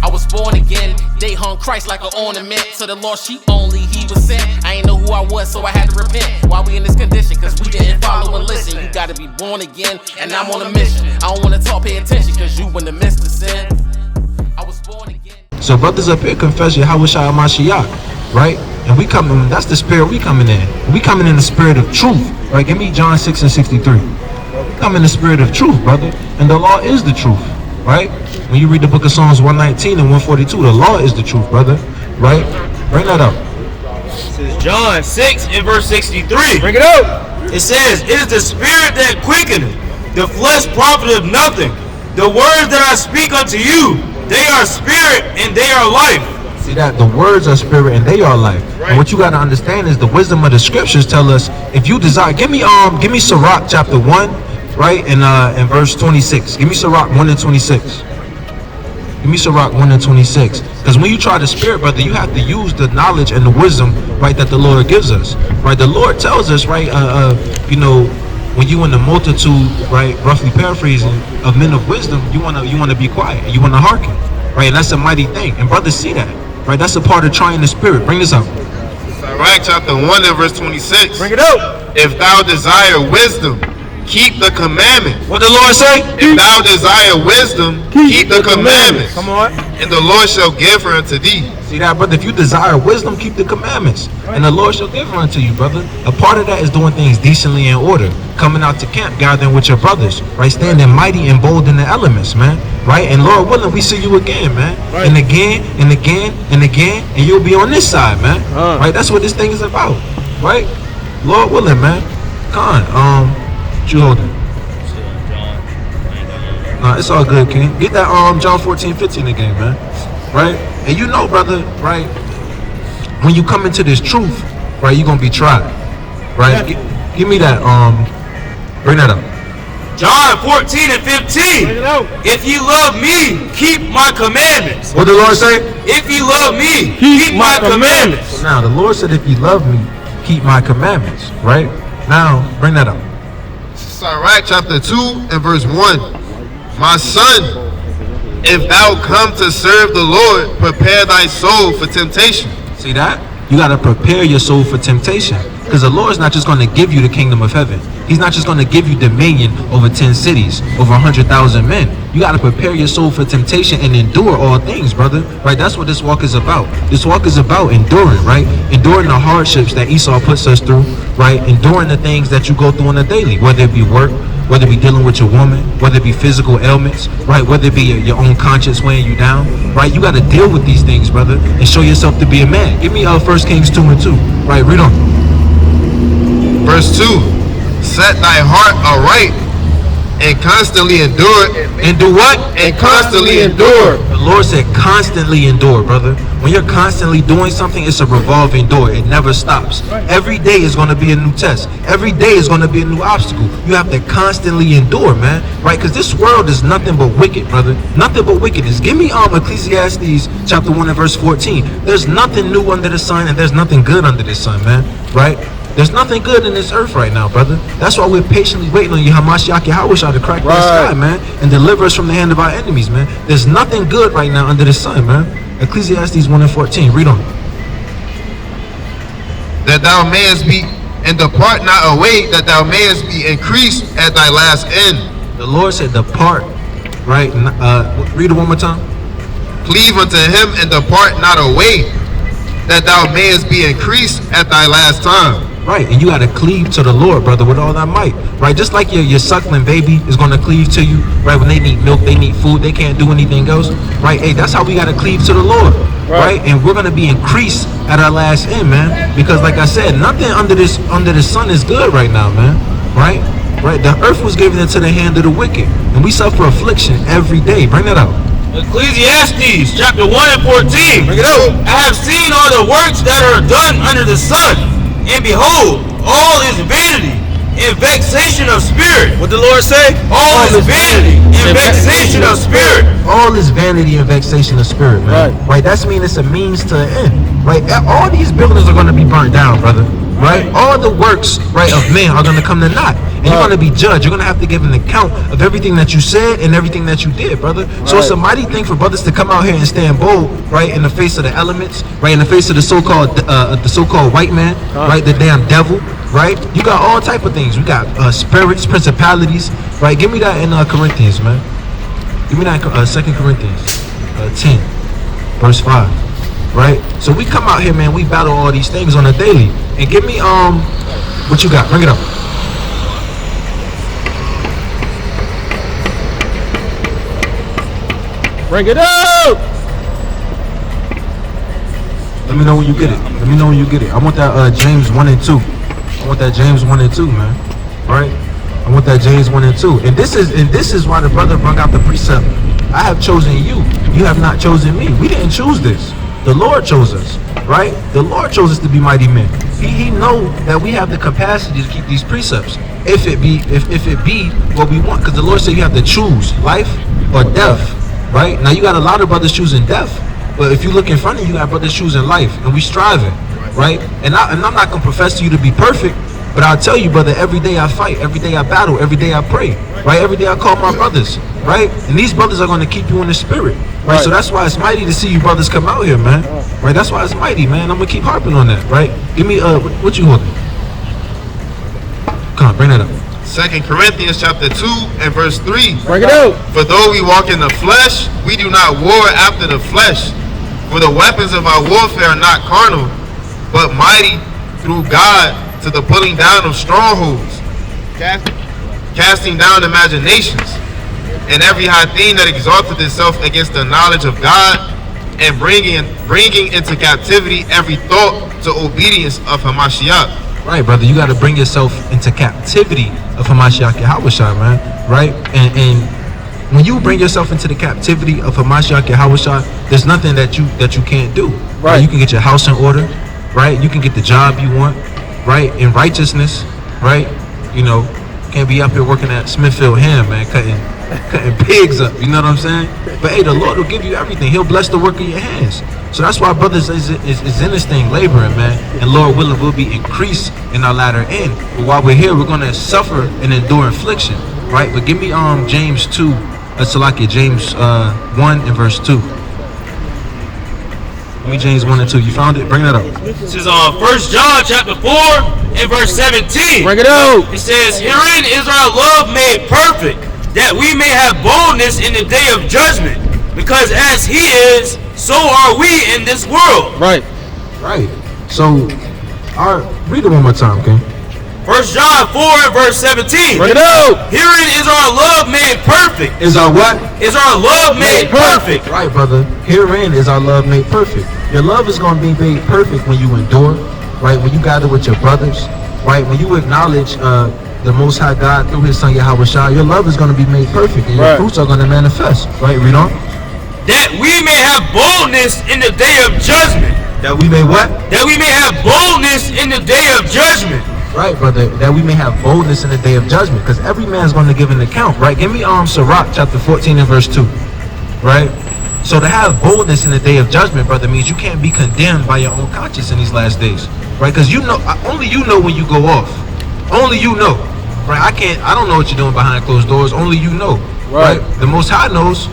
I was born again, they hung Christ like an ornament. To the lost sheep only he was sent. I ain't know who I was, so I had to repent. Why we in this condition? Cause we didn't follow and listen. You gotta be born again, and I'm on a mission. I don't wanna talk, pay attention, cause you in the midst of sin. I was born again. So brothers up here confess Yahweh Shai Mashiach, right? And we coming, that's the spirit we coming in. We coming in the spirit of truth, right? Give me John 6:63. We come in the spirit of truth, brother. And the law is the truth, right? When you read the book of Psalms 119 and 142, the law is the truth, brother, right? Bring that up. This is John 6 and verse 63. Bring it up. It says, it is the spirit that quickeneth, the flesh profiteth nothing. The words that I speak unto you, they are spirit and they are life. See that? The words are spirit and they are life. Right. And what you got to understand is the wisdom of the scriptures tell us, if you desire, give me Sirach chapter 1, right? And verse 26. Give me Sirach 1 and 26. Give me Sirach 1 and 26. Because when you try the spirit, brother, you have to use the knowledge and the wisdom, right, that the Lord gives us. Right? The Lord tells us, right, you know, when you in the multitude, right, roughly paraphrasing, of men of wisdom, you wanna be quiet. You wanna hearken. Right? And that's a mighty thing. And brothers see that. Right? That's a part of trying the spirit. Bring this up. Zachariah chapter 1 and verse 26. Bring it out. If thou desire wisdom, keep the commandments. What the Lord say? If thou desire wisdom, keep the commandments. Come on. And the Lord shall give her unto thee. See that, brother? If you desire wisdom, keep the commandments. And the Lord shall give her unto you, brother. A part of that is doing things decently in order. Coming out to camp, gathering with your brothers. Right? Standing mighty and bold in the elements, man. Right? And Lord willing, we see you again, man. Right. And again, and again, and again. And you'll be on this side, man. Right? That's what this thing is about. Right? Lord willing, man. What you holding? Nah, it's all good, King. Get that John 14:15 again, man. Right? And you know, brother, right? When you come into this truth, right, you're gonna be tried. Right? Yeah. Give me that, bring that up. John 14 and 15. If you love me, keep my commandments. What the Lord say? If you love me, keep my commandments. Now, the Lord said, if you love me, keep my commandments. Right? Now, bring that up. Zechariah chapter 2 and verse 1. My son, if thou come to serve the Lord, prepare thy soul for temptation. See that? You got to prepare your soul for temptation. Because the Lord is not just going to give you the kingdom of heaven. He's not just going to give you dominion over 10 cities, over 100,000 men. You got to prepare your soul for temptation and endure all things, brother. Right? That's what this walk is about. This walk is about enduring, right? Enduring the hardships that Esau puts us through, right? Enduring the things that you go through on a daily, whether it be work, whether it be dealing with your woman, whether it be physical ailments, right? Whether it be your own conscience weighing you down, right? You got to deal with these things, brother, and show yourself to be a man. Give me 1 Kings 2 and 2. Right, read on. Verse 2. Set thy heart aright and constantly endure. And do what? And constantly endure. The Lord said constantly endure, brother. When you're constantly doing something, it's a revolving door. It never stops. Every day is going to be a new test. Every day is going to be a new obstacle. You have to constantly endure, man. Right? Because this world is nothing but wicked, brother. Nothing but wickedness. Give me Ecclesiastes chapter 1 and verse 14. There's nothing new under the sun and there's nothing good under the sun, man. Right? There's nothing good in this earth right now, brother. That's why we're patiently waiting on you, Hamashiach Yahweh to crack that sky, man, and deliver us from the hand of our enemies, man. There's nothing good right now under the sun, man. Ecclesiastes 1 and 14. Read on. That thou mayest be, and depart not away, that thou mayest be increased at thy last end. The Lord said, depart, right? Read it one more time. Cleave unto him and depart not away, that thou mayest be increased at thy last time. Right, and you got to cleave to the Lord, brother, with all that might. Right, just like your suckling baby is going to cleave to you. Right, when they need milk, they need food, they can't do anything else. Right, hey, that's how we got to cleave to the Lord. Right, and we're going to be increased at our last end, man. Because like I said, nothing under the sun is good right now, man. Right, the earth was given into the hand of the wicked, and we suffer affliction every day. Bring that out. Ecclesiastes chapter 1 and 14. Bring it out. I have seen all the works that are done under the sun, and behold, all is vanity and vexation of spirit. What the Lord say? All is vanity and vexation of spirit. All is vanity and vexation of spirit, man. Right, that's mean it's a means to an end. Right, all these buildings are going to be burnt down, brother. right? All the works, right, of men are going to come to naught. And you're going to be judged. You're going to have to give an account of everything that you said and everything that you did, brother. So it's a mighty thing for brothers to come out here and stand bold, right, in the face of the elements, right, in the face of the so-called white man, right, the damn devil, right? You got all type of things. We got spirits, principalities, right? Give me that in Corinthians, man. Give me that 2 Corinthians 10, verse 5. Right? So we come out here, man, we battle all these things on a daily. And give me what you got. Bring it up. Bring it up! Let me know when you get it. Let me know when you get it. I want that James 1 and 2. I want that James 1 and 2, man. Right? I want that James 1 and 2. And this is why the brother brought out the precept. I have chosen you. You have not chosen me. We didn't choose this. The Lord chose us, right? The Lord chose us to be mighty men. He know that we have the capacity to keep these precepts. If it be what we want, because the Lord said you have to choose life or death, right? Now you got a lot of brothers choosing death, but if you look in front of you, you got brothers choosing life, and we striving, right? And I'm not gonna profess to you to be perfect, but I'll tell you, brother, every day I fight, every day I battle, every day I pray, right? Every day I call my brothers, right? And these brothers are gonna keep you in the spirit. Right, so that's why it's mighty to see you brothers come out here, man. Right, that's why it's mighty, man. I'm gonna keep harping on that, right? Give me what you holding? Come on, bring that up. 2 Corinthians chapter 2 and verse 3. Bring it out. For though we walk in the flesh, we do not war after the flesh. For the weapons of our warfare are not carnal, but mighty through God to the pulling down of strongholds, casting down imaginations, and every high thing that exalteth itself against the knowledge of God, and bringing into captivity every thought to obedience of Hamashiach. Right, brother, you got to bring yourself into captivity of Hamashiach Yahushua, man. Right, and when you bring yourself into the captivity of Hamashiach Yahushua, there's nothing that you can't do. Right, you can get your house in order. Right, you can get the job you want. Right, in righteousness. Right, you know, can't be up here working at Smithfield Ham, man, cutting pigs up, you know what I'm saying? But hey, the Lord will give you everything. He'll bless the work of your hands. So that's why brothers is in this thing laboring, man. And Lord willing, will be increased in our latter end. But while we're here, we're gonna suffer and endure affliction, right? But give me James 2, James 1 and verse 2. Give me James 1 and 2. You found it? Bring that up. This is 1 John chapter 4 and verse 17. Bring it out. It says, herein is our love made perfect, that we may have boldness in the day of judgment, because as he is, so are we in this world. Right. Right. So, read it one more time, okay? 1 John 4 and verse 17. Bring it out. Herein is our love made perfect. Is our what? Is our love made perfect. Right, brother. Herein is our love made perfect. Your love is going to be made perfect when you endure, right? When you gather with your brothers, right? When you acknowledge the Most High God through His Son Yahweh Shah, your love is going to be made perfect, and your fruits are going to manifest. Right? Read on. That we may have boldness in the day of judgment. That we may what? That we may have boldness in the day of judgment. Right, brother. That we may have boldness in the day of judgment, because every man's going to give an account. Right? Give me Sirach chapter 14 and verse 2. Right? So to have boldness in the day of judgment, brother, means you can't be condemned by your own conscience in these last days. Right? Because you know, only you know when you go off. Only you know. Right, I don't know what you're doing behind closed doors. Only you know. Right? The Most High knows.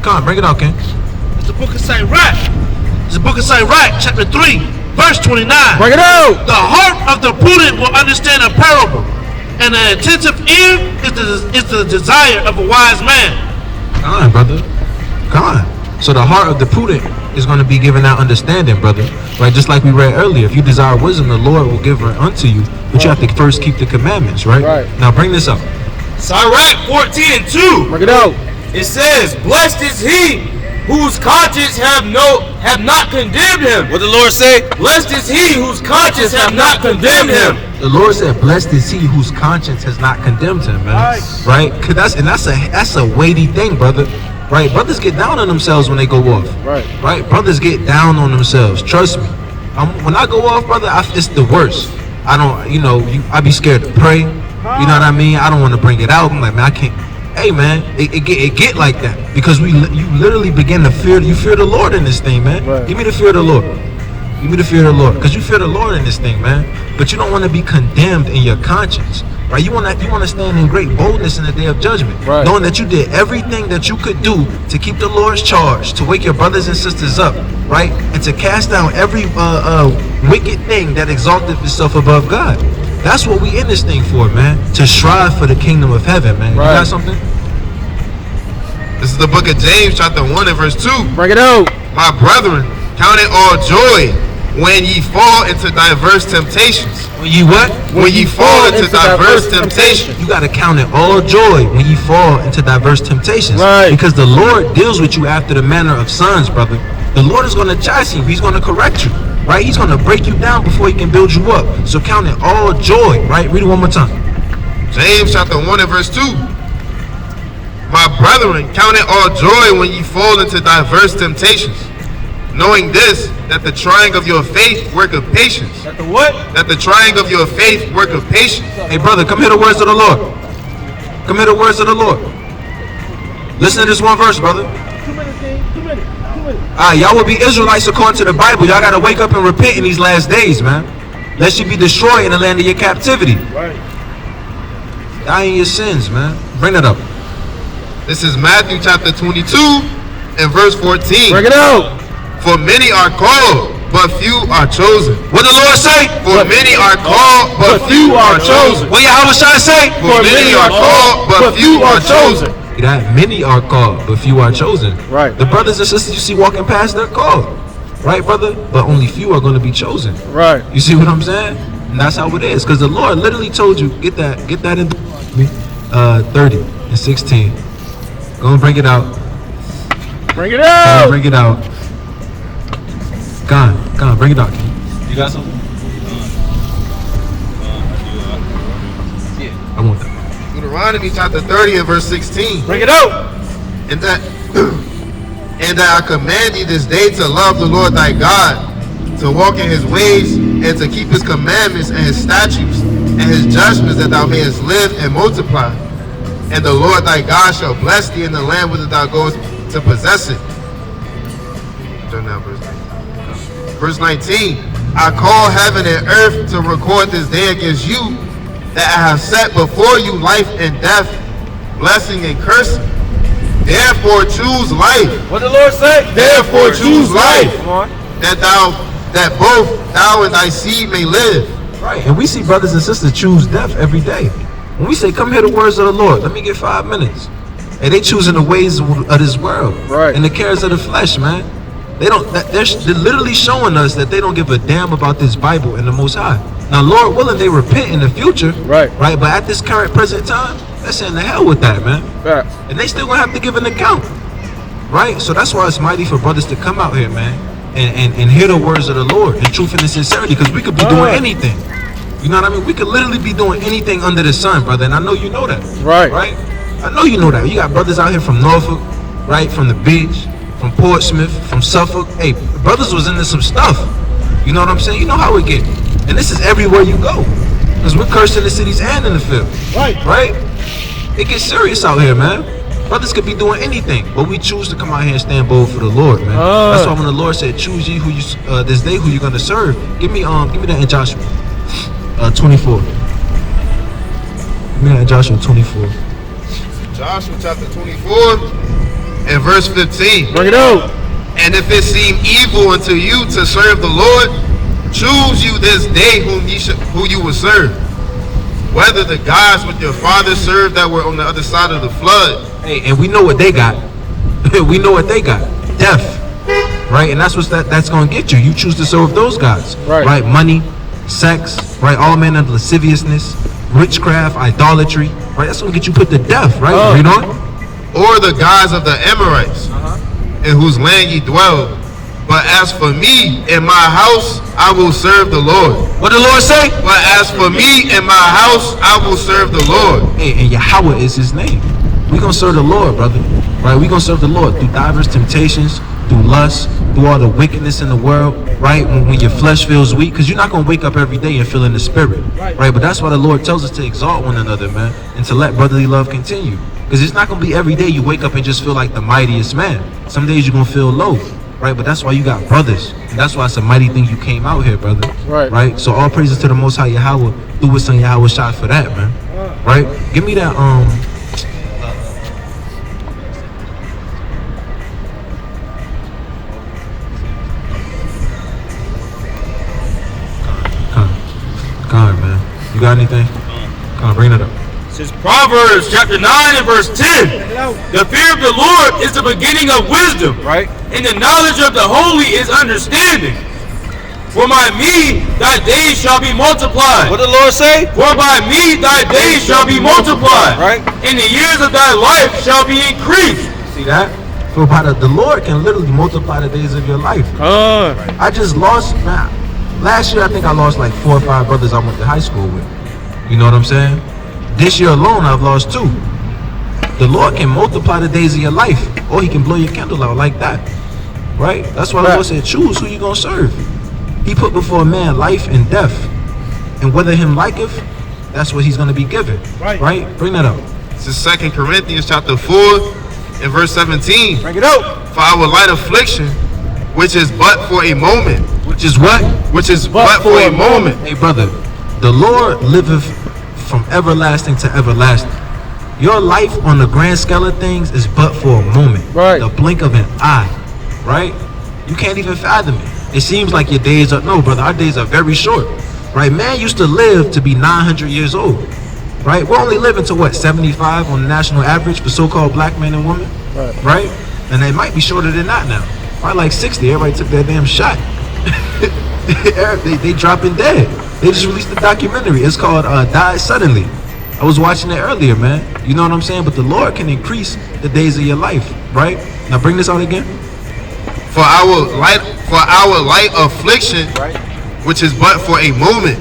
Come on, bring it out, Ken. It's the book of Zachariah. It's the book of Zachariah, chapter 3, verse 29. Bring it out. The heart of the prudent will understand a parable, and an attentive ear is the desire of a wise man. Come on, brother. Come on. So the heart of the prudent is going to be given out understanding, brother. Right? Just like we read earlier. If you desire wisdom, the Lord will give her unto you. But you have to first keep the commandments, right? Now bring this up. Sirach 14 and 2. Bring it out. It says, blessed is he whose conscience have not condemned him. What the Lord say? Blessed is he whose conscience have not condemned him. The Lord said, blessed is he whose conscience has not condemned him, man. Right? That's a weighty thing, brother. Right? Brothers get down on themselves when they go off. Right? Brothers get down on themselves. Trust me. When I go off, brother, it's the worst. I don't, I be scared to pray. You know what I mean? I don't want to bring it out. I'm like, man, I can't. Hey, man, it get like that because you literally begin to fear. You fear the Lord in this thing, man. Give me the fear of the Lord. Give me the fear of the Lord, because you fear the Lord in this thing, man. But you don't want to be condemned in your conscience, right? You want to stand in great boldness in the day of judgment, Right. knowing that you did everything that you could do to keep the Lord's charge, to wake your brothers and sisters up, right, and to cast down every wicked thing that exalted itself above God. That's what we in this thing for, man. To strive for the kingdom of heaven, man. Right. You got something? This is the book of James, chapter 1 and verse 2. Bring it out. My brethren, count it all joy when ye fall into diverse temptations. When you what? When ye fall into diverse temptations. You got to count it all joy when you fall into diverse temptations. Right. Because the Lord deals with you after the manner of sons, brother. The Lord is going to chasten you. He's going to correct you, right? He's going to break you down before he can build you up. So count it all joy, right? Read it one more time. James chapter 1 and verse 2. My brethren, count it all joy when ye fall into diverse temptations, knowing this, that the trying of your faith worketh patience. That the what? That the trying of your faith worketh patience. Hey, brother, come hear the words of the Lord. Come hear the words of the Lord. Listen to this one verse, brother. 2 minutes, King. 2 minutes. 2 minutes. Y'all will be Israelites according to the Bible. Y'all got to wake up and repent in these last days, man. Lest you be destroyed in the land of your captivity. Right. Die in your sins, man. Bring it up. This is Matthew chapter 22 and verse 14. Bring it out. For many are called, but few are chosen. What the Lord say? For many are called, but few are chosen. What Yahweh Shai say? For many are called, but few are chosen. That many are called, but few are chosen. Right. The brothers and sisters you see walking past, they're called. Right, brother? But only few are going to be chosen. Right. You see what I'm saying? And that's how it is. Because the Lord literally told you, get that in 30 and 16. Go and bring it out. Bring it Go and out. bring it out. Go on, bring it out. You got something? I want that. Deuteronomy chapter 30 and verse 16. Bring it out. And that and that I command thee this day to love the Lord thy God, to walk in his ways, and to keep his commandments and his statutes and his judgments, that thou mayest live and multiply. And the Lord thy God shall bless thee in the land whither thou goest to possess it. Turn down verse 19. Verse 19. I call heaven and earth to record this day against you, that I have set before you life and death, blessing and cursing. Therefore choose life. What the Lord say? Therefore choose life, Come on. that both thou and thy seed may live. Right. And we see brothers and sisters choose death every day. When we say, come hear the words of the Lord, let me get 5 minutes. And they choosing the ways of this world. Right. And the cares of the flesh, man. They're literally showing us that they don't give a damn about this Bible and the Most High. Now, Lord willing, they repent in the future. Right. Right. But at this current present time, they're saying the hell with that, man. Facts. And they still gonna have to give an account. Right? So that's why it's mighty for brothers to come out here, man, and hear the words of the Lord in truth and in sincerity, because we could be doing anything. You know what I mean? We could literally be doing anything under the sun, brother, and I know you know that. Right. Right? I know you know that. You got brothers out here from Norfolk, right? From the beach, from Portsmouth, from Suffolk. Hey, brothers was into some stuff. You know what I'm saying? You know how it get. And this is everywhere you go. Because we're cursed in the cities and in the field. Right. Right? It gets serious out here, man. Brothers could be doing anything, but we choose to come out here and stand bold for the Lord, man. That's why when the Lord said, "Choose ye who you this day who you're gonna serve." Give me that in Joshua 24. Give me that in Joshua 24. Joshua chapter 24 and verse 15. Bring it out. And if it seem evil unto you to serve the Lord, choose you this day who you will serve. Whether the gods which your fathers served that were on the other side of the flood. Hey, and we know what they got. We know what they got. Death. Right? And that's that's gonna get you. You choose to serve those gods. Right. Money, sex, right? All manner of lasciviousness, witchcraft, idolatry. Right? That's gonna get you put to death, right? Read on. Or the gods of the Amorites, in whose land ye dwell. But as for me and my house, I will serve the Lord. What the Lord say? But as for me and my house, I will serve the Lord. Hey, and Yahweh is his name. We gonna serve the Lord, brother. Right? We gonna serve the Lord through diverse temptations, through lust, through all the wickedness in the world, right? When your flesh feels weak, because you're not gonna wake up every day and feel in the spirit. Right? But that's why the Lord tells us to exalt one another, man, and to let brotherly love continue. Because it's not gonna be every day you wake up and just feel like the mightiest man. Some days you're gonna feel low. right? But that's why you got brothers. And that's why it's a mighty thing you came out here, brother. Right. Right? So all praises to the Most High Yahweh, through his son Yahweh shot for that, man. Right? Give me that, Come on, man. You got anything? Come on, bring it up. Says Proverbs chapter 9 and verse 10. The fear of the Lord is the beginning of wisdom, Right? and the knowledge of the holy is understanding. For by me thy days shall be multiplied. What did the Lord say? For by me thy days shall be multiplied. Right. And the years of thy life shall be increased. See that? So by the Lord can literally multiply the days of your life. I just lost, man. Last year I think I lost like 4 or 5 brothers I went to high school with. You know what I'm saying? This year alone I've lost 2. The Lord can multiply the days of your life, or he can blow your candle out like that. Right? That's why the Lord said, choose who you gonna serve. He put before man life and death. And whether him liketh, that's what he's gonna be given. Right? Bring that up. This is 2 Corinthians chapter 4 and verse 17. Bring it out. For our light affliction, which is but for a moment. Which is what? Which is but for a moment. Hey brother, the Lord liveth from everlasting to everlasting. Your life on the grand scale of things is but for a moment. Right. The blink of an eye. Right? You can't even fathom it. It seems like your days are, no brother, our days are very short. Right? Man used to live to be 900 years old. Right? We're only living to what, 75 on the national average for so-called black men and women? Right? And they might be shorter than that now. Probably like 60. Everybody took that damn shot. they dropping dead. They just released a documentary. It's called Die Suddenly. I was watching it earlier, man. You know what I'm saying? But the Lord can increase the days of your life, right? Now bring this out again. For our light affliction, which is but for a moment,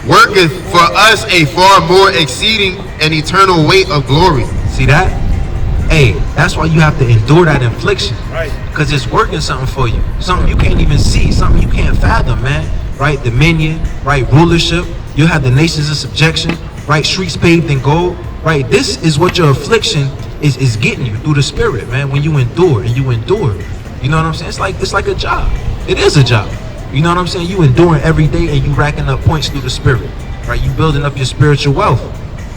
worketh for us a far more exceeding and eternal weight of glory. See that? Hey, that's why you have to endure that infliction. Right. Because it's working something for you. Something you can't even see. Something you can't fathom, man. Right? Dominion, right? Rulership. You have the nations in subjection, right? Streets paved in gold, right? This is what your affliction is getting you through the spirit, man. When you endure and you endure. You know what I'm saying? It's like a job. It is a job. You know what I'm saying? You enduring every day and you racking up points through the spirit. Right? You building up your spiritual wealth.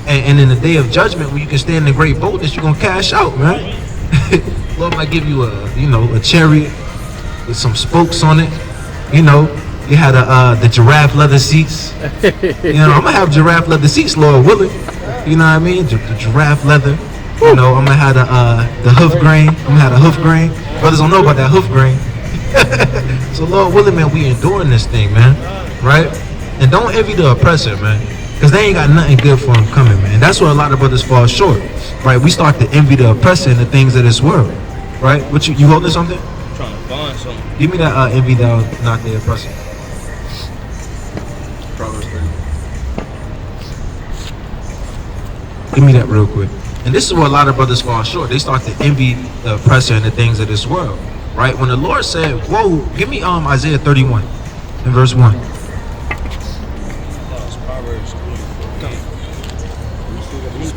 And in the day of judgment, when you can stand in great boldness, you're gonna cash out, man. Lord might give you a chariot with some spokes on it. You know, you had the giraffe leather seats. You know, I'm gonna have giraffe leather seats, Lord willing. You know what I mean? The giraffe leather. You know, I'm gonna have the hoof grain. I'm gonna have the hoof grain. Brothers don't know about that hoof grain. So Lord willing, man, we enduring this thing, man. Right? And don't envy the oppressor, man. Because they ain't got nothing good for them coming, man. That's where a lot of brothers fall short, right? We start to envy the oppressor and the things of this world, right? What you holding something? I'm trying to find something. Give me that envy thou not the oppressor. Proverbs 30. Give me that real quick. And this is where a lot of brothers fall short. They start to envy the oppressor and the things of this world, right? When the Lord said, whoa, give me Isaiah 31 in verse 1.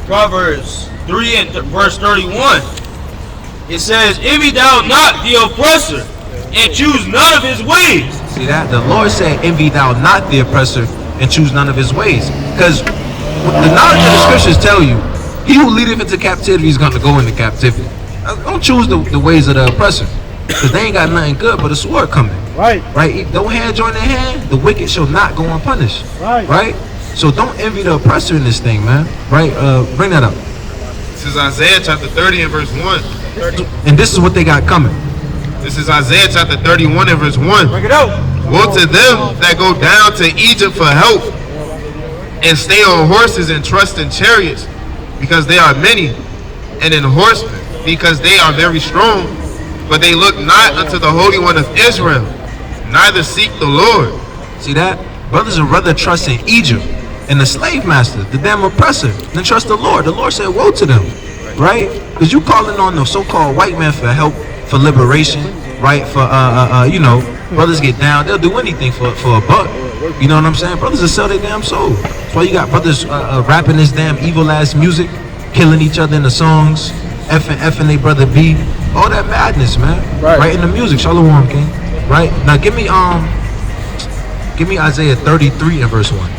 Proverbs 3 and verse 31. It says, envy thou not the oppressor, and choose none of his ways. See that? The Lord said, envy thou not the oppressor, and choose none of his ways. Because the knowledge of the scriptures tell you, he who leadeth into captivity is going to go into captivity. Don't choose the ways of the oppressor. Because they ain't got nothing good but a sword coming. Right? Don't hand join their hand, the wicked shall not go unpunished. Right? So don't envy the oppressor in this thing, man. Right? Bring that up. This is Isaiah chapter 30 and verse 1. And this is what they got coming. This is Isaiah chapter 31 and verse 1. Bring it out. Woe to them that go down to Egypt for help, and stay on horses and trust in chariots, because they are many, and in horsemen, because they are very strong. But they look not unto the Holy One of Israel, neither seek the Lord. See that? Brothers would rather trust in Egypt and the slave master, the damn oppressor, than trust the Lord. The Lord said, woe to them, right? Because you calling on the so-called white man for help, for liberation, right? For, brothers get down. They'll do anything for a buck. You know what I'm saying? Brothers will sell their damn soul. That's why you got brothers rapping this damn evil-ass music, killing each other in the songs, F and they brother B, all that madness, man. Right. In the music, Shalom, King. Right now, give me Isaiah 33 and verse 1.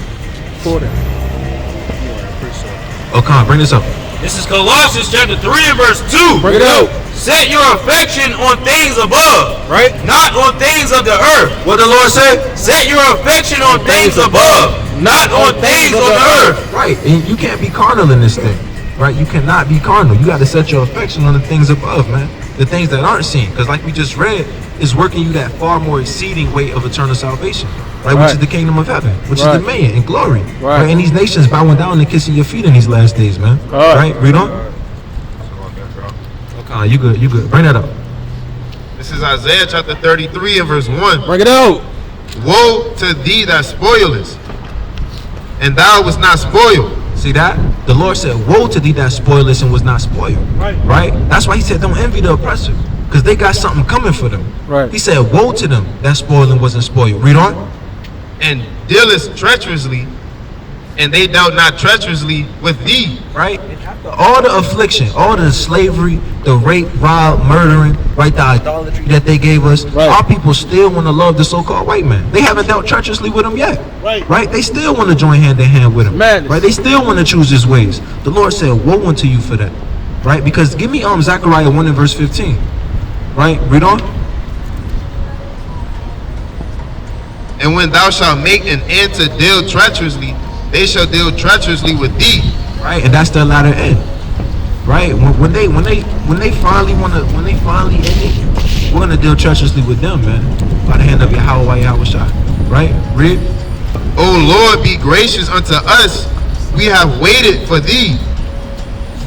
Oh, come on, bring this up. This is Colossus chapter 3 and verse 2. Bring it out. Set your affection on things above, Right. not on things of the earth. What the Lord said? Set your affection on things above, not on things of the earth. Right, and you can't be carnal in this thing. Right, you cannot be carnal. You got to set your affection on the things above, man. The things that aren't seen, because like we just read, is working you that far more exceeding weight of eternal salvation, right? Which is the kingdom of heaven, which is dominion and glory, right? And these nations bowing down and kissing your feet in these last days, man. Right? Read on. Okay, you good? You good? Bring that up. This is Isaiah chapter 33 and verse 1. Bring it out. Woe to thee that spoilest, and thou wast not spoiled. See that? The Lord said, woe to thee that spoilest and was not spoiled. Right? That's why he said, don't envy the oppressor, because they got something coming for them. Right. He said, woe to them that spoiled and wasn't spoiled. Read on. And dealest treacherously, and they dealt not treacherously with thee. Right? All the affliction, all the slavery, the rape, rob, murdering, right? The idolatry that they gave us. Right. Our people still want to love the so-called white man. They haven't dealt treacherously with him yet. Right? They still want to join hand in hand with him. Madness. Right? They still want to choose his ways. The Lord said, woe unto you for that. Right? Because give me Zachariah 1 and verse 15. Right? Read on. And when thou shalt make an end to deal treacherously, they shall deal treacherously with thee. Right, and that's their latter end. Right, when they finally end it, we're gonna deal treacherously with them, man. By the hand of Yahweh, right? Read. O Lord, be gracious unto us. We have waited for thee.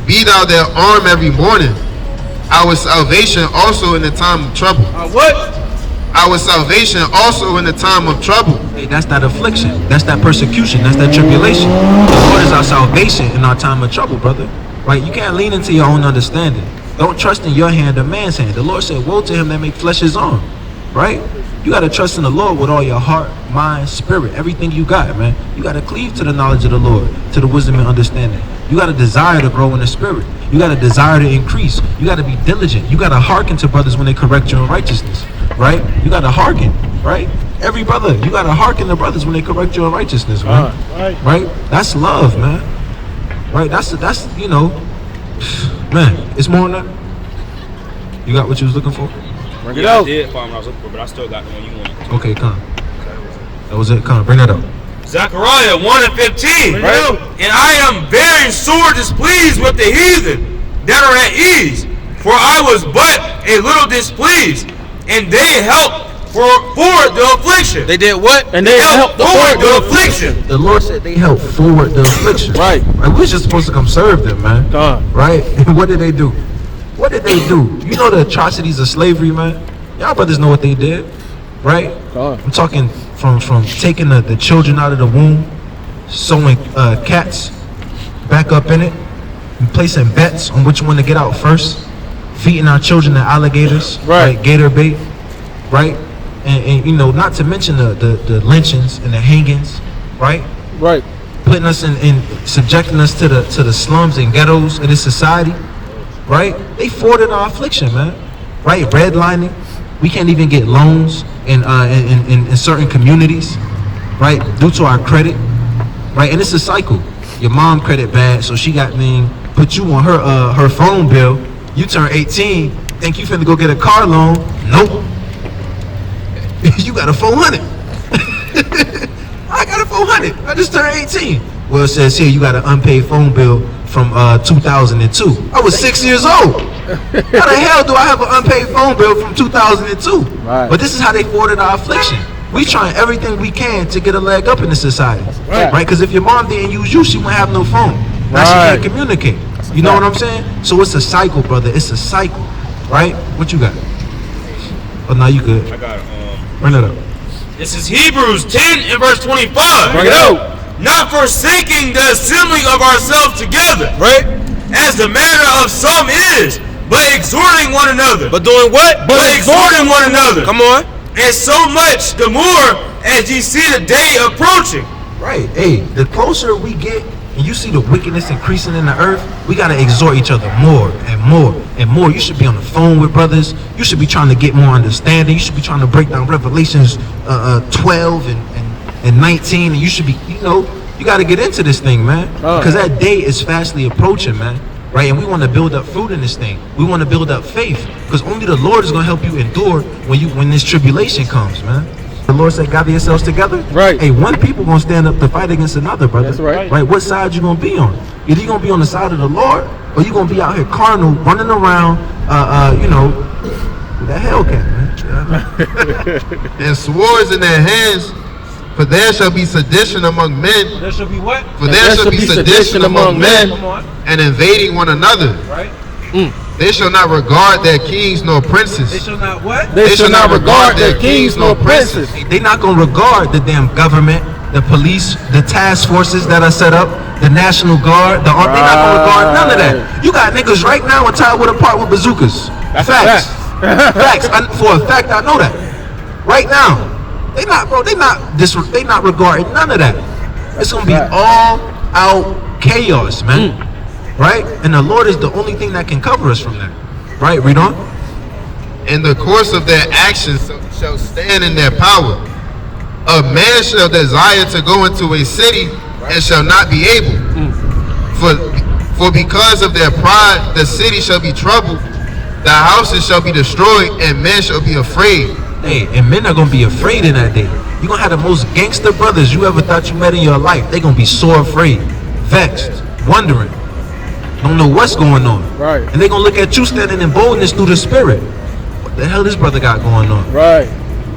Be thou their arm every morning. Our salvation also in the time of trouble. What? Our salvation also in the time of trouble. Hey, that's that affliction. That's that persecution. That's that tribulation. The Lord is our salvation in our time of trouble, brother. Right? You can't lean into your own understanding. Don't trust in your hand or man's hand. The Lord said, woe to him that make flesh his arm. Right? You got to trust in the Lord with all your heart, mind, spirit, everything you got, man. You got to cleave to the knowledge of the Lord, to the wisdom and understanding. You got to desire to grow in the spirit. You got to desire to increase. You got to be diligent. You got to hearken to brothers when they correct you in righteousness. Right? You got to hearken. Right? Every brother, you got to hearken to brothers when they correct you in righteousness, man. Right? That's love, man. Right? That's you know, man, it's more than that. You got what you was looking for? Bring it out. I did find what I was looking for, but I still got the one you wanted. Okay, come. That was it. Come, bring that up. Zachariah 1 and 15. Right. And I am very sore displeased with the heathen that are at ease, for I was but a little displeased, and they helped forward the affliction. They did what? And they helped forward the affliction. The Lord said they helped forward the affliction. Right. We're just supposed to come serve them, man. Right? And what did they do? What did they do? You know the atrocities of slavery, man? Y'all brothers know what they did, right? I'm talking from taking the children out of the womb, sewing cats back up in it, and placing bets on which one to get out first, feeding our children to alligators, right? Gator bait, right? And you know, not to mention the lynchings and the hangings, right? Right. Putting us in subjecting us to the slums and ghettos of this society, right? They forwarded our affliction, man. Right? Redlining. We can't even get loans in certain communities, right? Due to our credit, right? And it's a cycle. Your mom credit bad, so she got put you on her phone bill. You turn 18, think you finna go get a car loan? Nope. You got a 400. I got a 400. I just turned 18. Well, it says here you got an unpaid phone bill from 2002. I was 6 years old. How the hell do I have an unpaid phone bill from 2002? Right. But this is how they forwarded our affliction. We trying everything we can to get a leg up in the society. Right? Because if your mom didn't use you, she wouldn't have no phone. Now she can't communicate. You know what I'm saying? So it's a cycle, brother. It's a cycle. Right? What you got? Oh, no, you good. I got it. Bring it up. This is Hebrews 10 and verse 25. Bring it out. Not forsaking the assembling of ourselves together, Right. as the manner of some is, but exhorting one another. But doing what? But exhorting one another. Come on. And so much the more as ye see the day approaching. Right. Hey, the closer we get and you see the wickedness increasing in the earth, we gotta exhort each other more and more and more. You should be on the phone with brothers. You should be trying to get more understanding. You should be trying to break down Revelations 12 and 19, and you should be, you gotta get into this thing, man, because that day is fastly approaching, man. Right, and we want to build up fruit in this thing. We want to build up faith, because only the Lord is going to help you endure when this tribulation comes, man. The Lord said, gather yourselves together. Right. Hey, one people going to stand up to fight against another, brother. That's right. Right. What side you going to be on? Either you going to be on the side of the Lord, or you going to be out here carnal, running around, with that Hellcat, man. And swords in their hands, for there shall be sedition among men. There shall be what? For there shall be sedition among men, Come on. and invading one another. Right? They shall not regard their kings nor princes. They shall not what? They shall not regard their kings nor princes. They not going to regard the damn government, the police, the task forces that are set up, the National Guard, the army. They not going to regard none of that. You got niggas right now in Tidewood Park with bazookas. That's Facts. a fact. Facts. For a fact, I know that. Right now. They not, bro. They not regarding none of that. It's gonna be all out chaos, man. Right? And the Lord is the only thing that can cover us from that. Right? Read on. In the course of their actions shall stand in their power. A man shall desire to go into a city and shall not be able. For because of their pride, the city shall be troubled, the houses shall be destroyed, and men shall be afraid. Hey, and men are gonna be afraid in that day. You're gonna have the most gangster brothers you ever thought you met in your life. They're gonna be so afraid, vexed, wondering, don't know what's going on. Right. And they're gonna look at you standing in boldness through the spirit. What the hell this brother got going on? Right.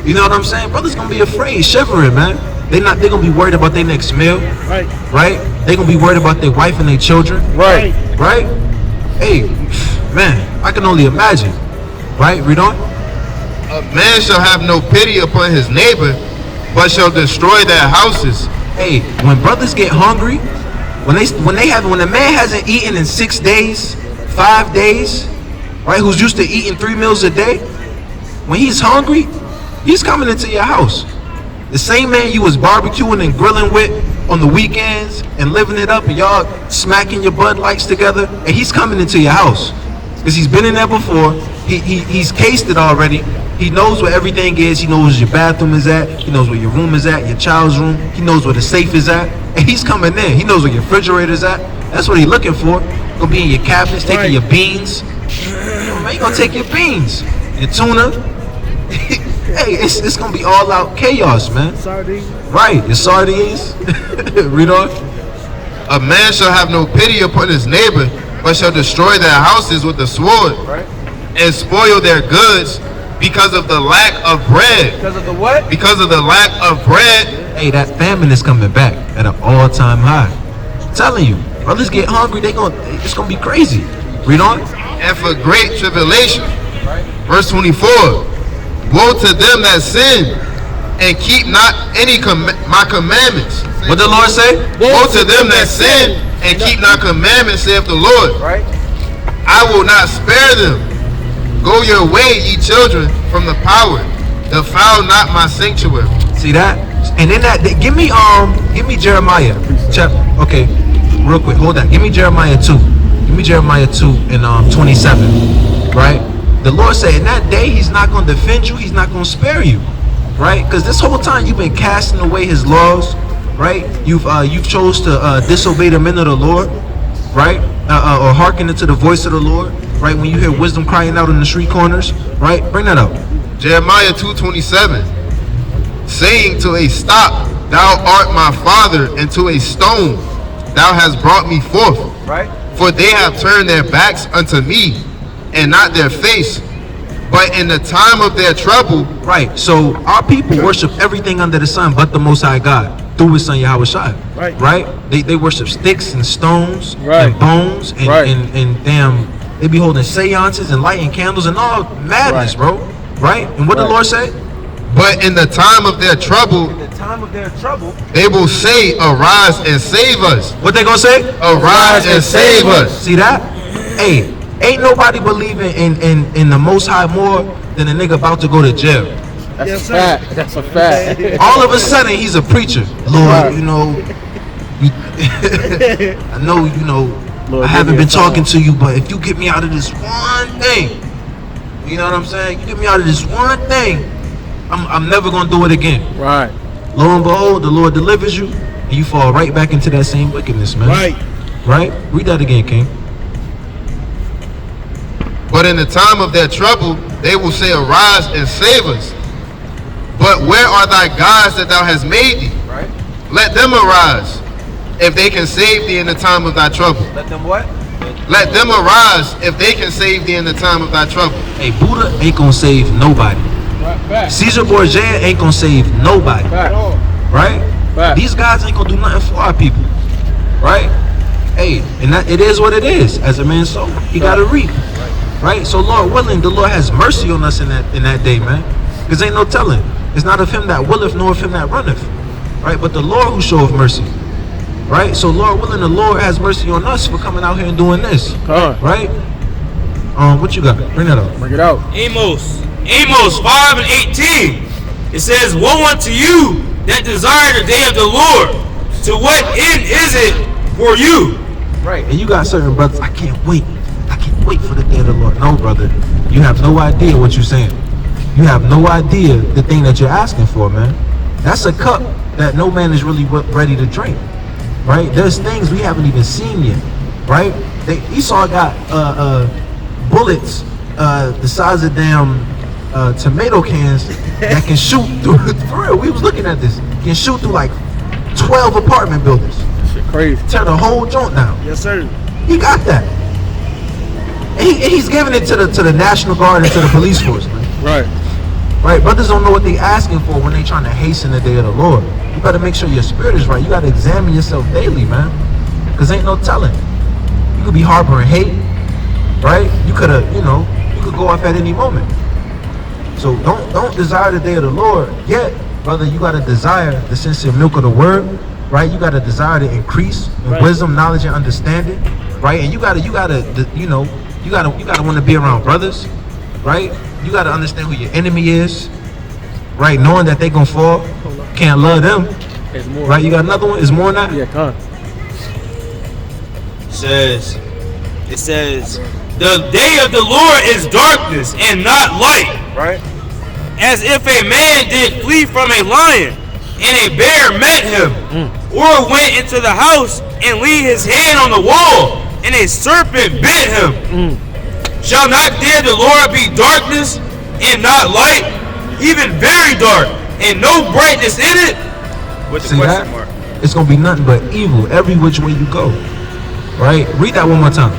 You know what I'm saying? Brothers gonna be afraid, shivering, man. They're gonna be worried about their next meal. Right. Right? They're gonna be worried about their wife and their children. Right. Right? Hey, man, I can only imagine. Right? Read on. A man shall have no pity upon his neighbor, but shall destroy their houses. Hey, when brothers get hungry, when a man hasn't eaten in 6 days, 5 days, right? Who's used to eating 3 meals a day, when he's hungry, he's coming into your house. The same man you was barbecuing and grilling with on the weekends and living it up, and y'all smacking your Bud Lights together, and he's coming into your house because he's been in there before. He's cased it already. He knows where everything is. He knows where your bathroom is at. He knows where your room is at, your child's room. He knows where the safe is at. And he's coming in. He knows where your refrigerator is at. That's what he's looking for. Gonna be in your cabinets, taking your beans. Man, you gonna take your beans, your tuna. Hey, it's gonna be all out chaos, man. Sardines. Right, your sardines. Read on. A man shall have no pity upon his neighbor, but shall destroy their houses with the sword, and spoil their goods because of the lack of bread. Because of the what? Because of the lack of bread. Hey, that famine is coming back at an all-time high. I'm telling you, brothers get hungry, it's gonna be crazy. Read on. And for great tribulation. Verse 24. Woe to them that sin and keep not any my commandments. What the Lord say? Woe to them that sin and keep not commandments, saith the Lord. Right. I will not spare them. Go your way, ye children, from the power. Defile not my sanctuary. See that? And in that, give me Jeremiah. Okay, real quick, hold on. Give me Jeremiah 2. Give me Jeremiah 2 and 27. Right? The Lord said, in that day, He's not going to defend you. He's not going to spare you. Right? Because this whole time you've been casting away His laws. Right? You've chose to disobey the men of the Lord. Right? Or hearken into the voice of the Lord. Right? When you hear wisdom crying out in the street corners. Right? Bring that up. Jeremiah 2:27, saying to a stop, thou art my father, and to a stone, thou hast brought me forth. Right? For they have turned their backs unto me, and not their face. But in the time of their trouble. Right. So our people worship everything under the sun but the Most High God through His Son Yahweh Shai. Right. Right? They worship sticks and stones Right. and bones and, Right. and damn, they be holding seances and lighting candles and all madness, bro. Right? And what the Lord say? But in the time of their trouble, In the time of their trouble, they will say, arise and save us. what they gonna say? Arise and save us. See that? Hey, ain't nobody believing in the Most High more than a nigga about to go to jail. That's Yes, a sir. fact. That's a fact. All of a sudden, he's a preacher. Lord, Right. you know, I know, you know, Lord, I give haven't me a been song. talking to you, but if you get me out of this one thing, you know what I'm saying? You get me out of this one thing, I'm never gonna do it again. Right. Lo and behold, the Lord delivers you, and you fall right back into that same wickedness, man. Right. Right? Read that again, King. But in the time of their trouble, they will say, arise and save us. But where are thy gods that thou hast made thee? Right? Let them arise, if they can save thee in the time of thy trouble. Let them what? Let them arise, if they can save thee in the time of thy trouble. Hey, Buddha ain't gonna save nobody. Back. Caesar Borgia ain't gonna save nobody. Back. Right? Back. These guys ain't gonna do nothing for our people. Right? Hey, and that, it is what it is. As a man sow, he gotta reap. Right? So Lord willing, the Lord has mercy on us in that day, man. Because ain't no telling. It's not of him that willeth, nor of him that runneth. Right? But the Lord who showeth mercy. Right? So Lord willing, the Lord has mercy on us for coming out here and doing this. Right? What you got? Bring that up. Bring it out. Amos 5 and 18. It says, woe unto you that desire the day of the Lord. To what end is it for you? Right. And you got certain brothers, I can't wait for the day of the Lord. No, brother. You have no idea what you're saying. You have no idea the thing that you're asking for, man. That's a cup that no man is really ready to drink. Right? There's things we haven't even seen yet. Right? Esau got bullets the size of damn tomato cans that can shoot through. For real, we was looking at this. Can shoot through like 12 apartment buildings. Shit crazy. Tear the whole joint down. Yes, sir. He got that. And he's giving it to the National Guard and to the police force, man. Right. Right? Brothers don't know what they asking for when they trying to hasten the day of the Lord. You better make sure your spirit is right. You got to examine yourself daily, man. Because ain't no telling. You could be harboring hate, right? You could go off at any moment. So don't desire the day of the Lord yet, brother. You got to desire the sincere milk of the word, right? You got to desire to increase in wisdom, knowledge, and understanding, right? And you gotta want to be around brothers, right? You got to understand who your enemy is, right? Knowing that they gonna fall, can't love them, It's more. right? You got another one? Is more than that? Yeah, come. It says, the day of the Lord is darkness and not light. Right. As if a man did flee from a lion, and a bear met him, or went into the house and laid his hand on the wall, and a serpent bit him. Shall not there the Lord be darkness and not light, even very dark, and no brightness in it? With the See question that? mark. It's gonna be nothing but evil every which way you go. Right? Read that one more time.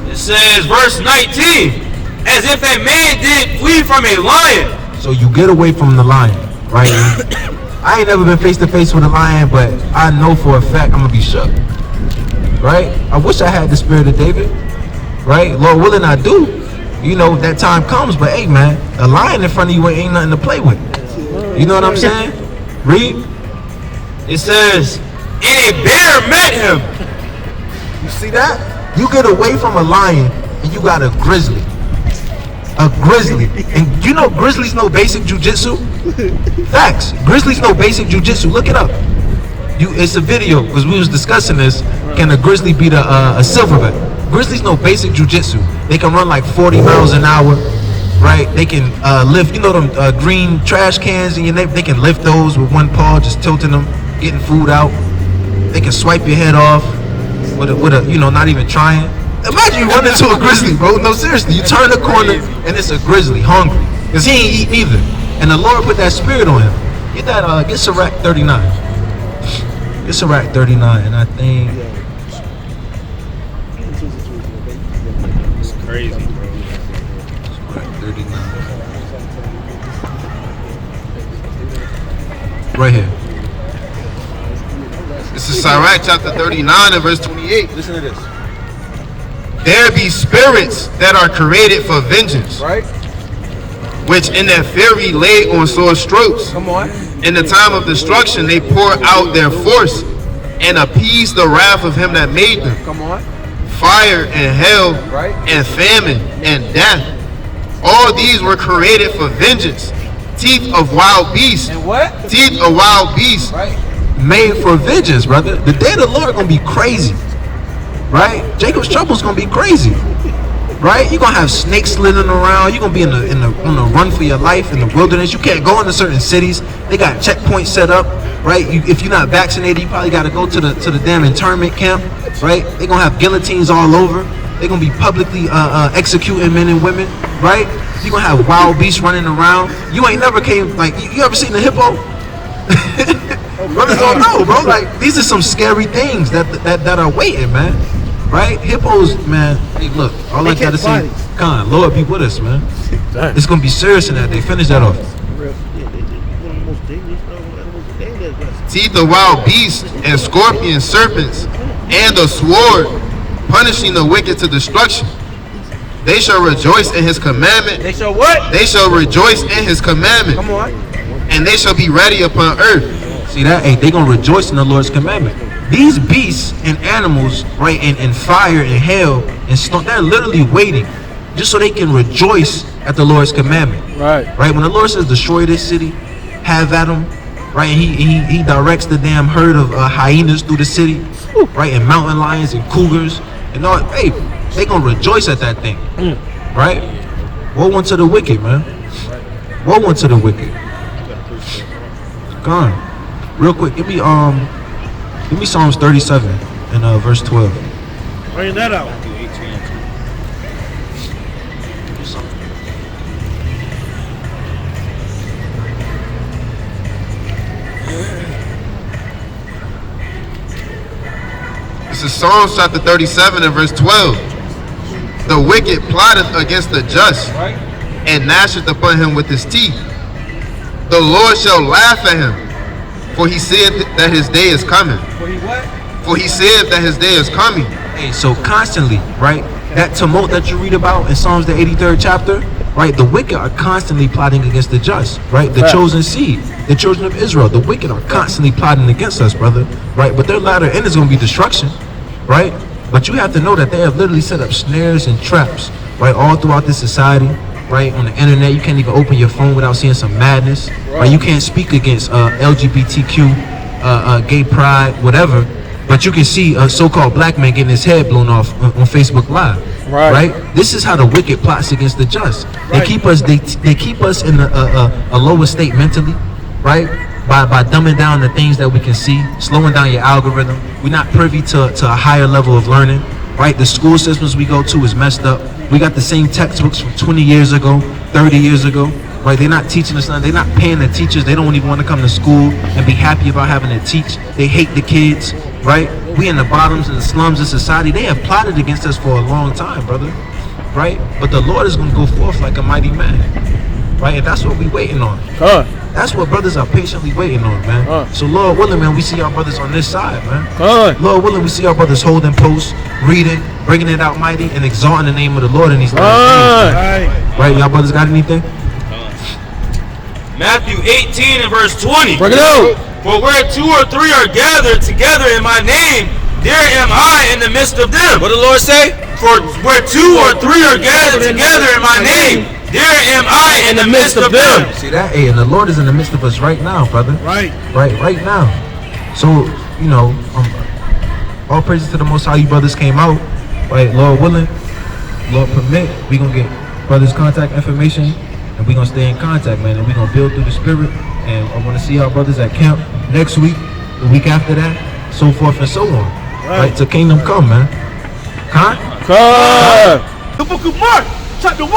It says, verse 19, as if a man did flee from a lion. So you get away from the lion, right? I ain't never been face to face with a lion, but I know for a fact I'm gonna be shook. Right? I wish I had the spirit of David. Right? Lord willing, I do. You know, that time comes, but hey, man, a lion in front of you ain't nothing to play with. You know what I'm saying? Read. It says, and a bear met him. You see that? You get away from a lion and you got a grizzly. A grizzly. And you know grizzlies know basic jujitsu? Facts. Grizzlies know basic jujitsu. Look it up. It's a video because we was discussing this. Can a grizzly beat a silverback? Grizzlies know basic jujitsu. They can run like 40 miles an hour, right? They can lift, you know them green trash cans in your neighborhood? They can lift those with one paw, just tilting them, getting food out. They can swipe your head off with a not even trying. Imagine you run into a grizzly, bro. No, seriously. You turn the corner and it's a grizzly, hungry. Because he ain't eat neither. And the Lord put that spirit on him. Get Sirach 39. Get Sirach 39, and I think... It's crazy, bro. Sirach 39. Right here. This is Sirach chapter 39 and verse 28. Listen to this. There be spirits that are created for vengeance, Right? which in their fury lay on sore strokes. Come on. In the time of destruction they pour out their force and appease the wrath of him that made them. Come on. Fire and hell, Right. and famine and death. All these were created for vengeance. Teeth of wild beasts. And what? Teeth of wild beasts. Right? made for vengeance, brother. The day of the Lord gonna be crazy, right? Jacob's trouble's gonna be crazy, right? You're gonna have snakes slithering around. You're gonna be on the run for your life in the wilderness. You can't go into certain cities. They got checkpoints set up, right? If you're not vaccinated, you probably gotta go to the damn internment camp, right? They're gonna have guillotines all over. They're gonna be publicly executing men and women, right? You're gonna have wild beasts running around. You ain't never came, like, you ever seen a hippo? Brothers don't know, bro. Like, these are some scary things that are waiting, man. Right? Hippos, man. Hey, look, all I gotta say, Khan, Lord be with us, man. It's gonna be serious in that day. Finish that off. Teeth of wild beasts and scorpions, serpents, and the sword, punishing the wicked to destruction. They shall rejoice in his commandment. They shall what? They shall rejoice in his commandment. Come on. And they shall be ready upon earth. See that? Hey, they gonna rejoice in the Lord's commandment. These beasts and animals, right, in fire and hell and stone, they're literally waiting just so they can rejoice at the Lord's commandment. Right. Right? When the Lord says destroy this city, have at them, right? And he directs the damn herd of hyenas through the city, right? And mountain lions and cougars and all. Hey, they gonna rejoice at that thing, right? Woe unto the wicked, man. Woe unto the wicked. Gone. Real quick, give me Psalms 37 and verse 12. Bring that out. This is Psalms chapter 37 and verse 12. The wicked plotteth against the just, and gnasheth upon him with his teeth. The Lord shall laugh at him, for he said that his day is coming. For he said that his day is coming. Hey, so constantly, right? That tumult that you read about in Psalms the 83rd chapter, right? The wicked are constantly plotting against the just, right? The chosen seed, the children of Israel. The wicked are constantly plotting against us, brother, right? But their latter end is going to be destruction, right? But you have to know that they have literally set up snares and traps, right? All throughout this society, right? On the internet, you can't even open your phone without seeing some madness, right? You can't speak against LGBTQ, gay pride, whatever. But you can see a so-called black man getting his head blown off on Facebook Live, right? This is how the wicked plots against the just. They keep us, they keep us in a lower state mentally, right? By dumbing down the things that we can see, slowing down your algorithm. We're not privy to a higher level of learning, right? The school systems we go to is messed up. We got the same textbooks from 20 years ago, 30 years ago, right? They're not teaching us nothing. They're not paying the teachers. They don't even want to come to school and be happy about having to teach. They hate the kids, right? We in the bottoms and the slums of society. They have plotted against us for a long time, brother, right? But the Lord is going to go forth like a mighty man, right? And that's what we waiting on. That's what brothers are patiently waiting on, man. So Lord willing, man, we see our brothers on this side, man. Lord willing, we see our brothers holding posts, reading, bringing it out mighty, and exalting the name of the Lord in these last days. Right, y'all brothers got anything? Matthew 18 and verse 20. Bring it out. For where 2 or 3 are gathered together in my name, there am I in the midst of them. What the Lord say? For where 2 or 3 are gathered together in my name, there am I in the midst of them. See that? Hey, and the Lord is in the midst of us right now, brother. Right now. So, you know, all praises to the Most High. You brothers came out, right? Lord willing, Lord permit, we gonna get brothers' contact information, and we gonna stay in contact, man. And we gonna build through the Spirit. And I want to see our brothers at camp next week, the week after that, so forth and so on. Right? Till kingdom come, man. The book of Mark, chapter 1,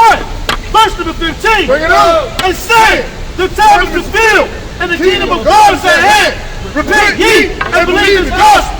verse number 15. Bring it out. And say, the time is fulfilled, and the kingdom of God is at hand. Repent ye and believe in the gospel.